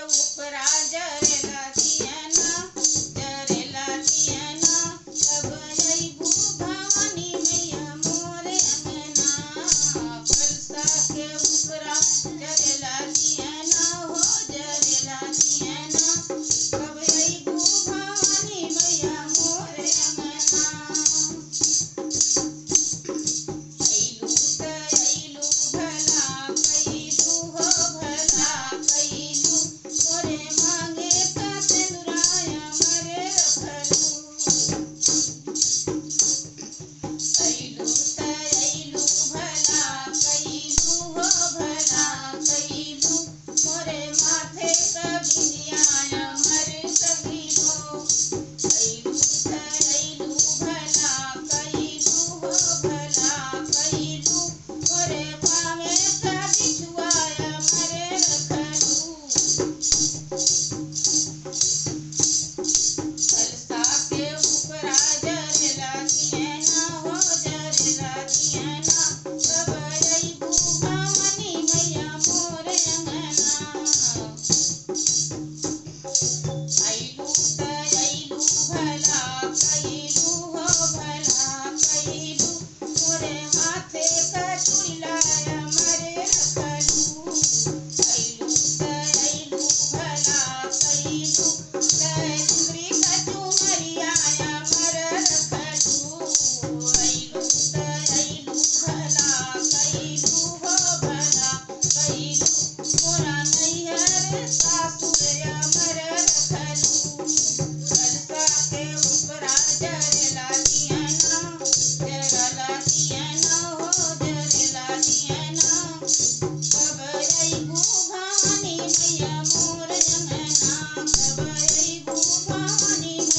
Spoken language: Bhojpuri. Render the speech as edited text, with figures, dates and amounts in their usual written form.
उपरा जरेला दियना तब अइबू भवानी मैया मोरे अंगना कलसा के उपरा जरेला दियना हो जरेला दियना तब अइबू भवानी मैया मोरे अंगना अइलू त अइलू भला कइलू हो भला कइलू मोरे मांगे का सिंदूराया मरे रखलू अइलू त अइलू भला कइलू हो भला कइलू मोरे माथे का बिंदिया मरे सगीलो अइलू त अइलू भला कइलू हो भला कइलू मोरे पावे का बिछुआया मरे रखलू कलसा के उपरा जरेला दियना हो जरेला दियना तब अइबू भवानी मैया मोरे अंगना अइलू त अइलू भला कइलू हो भला कइलू मोरे हाथे का चूड़िलाया मरे रखलू अइलू त अइलू भला कइलू सिंदूरी का चुमरियाया मर रखलू अइलू त अइलू भला कइलू हो भला कइलू मोरा नैहर सासुरया मर रखलू कलसा के उपरा जरेला दियना हो जरेला दियना तब अइबू भवानी मैया मोरे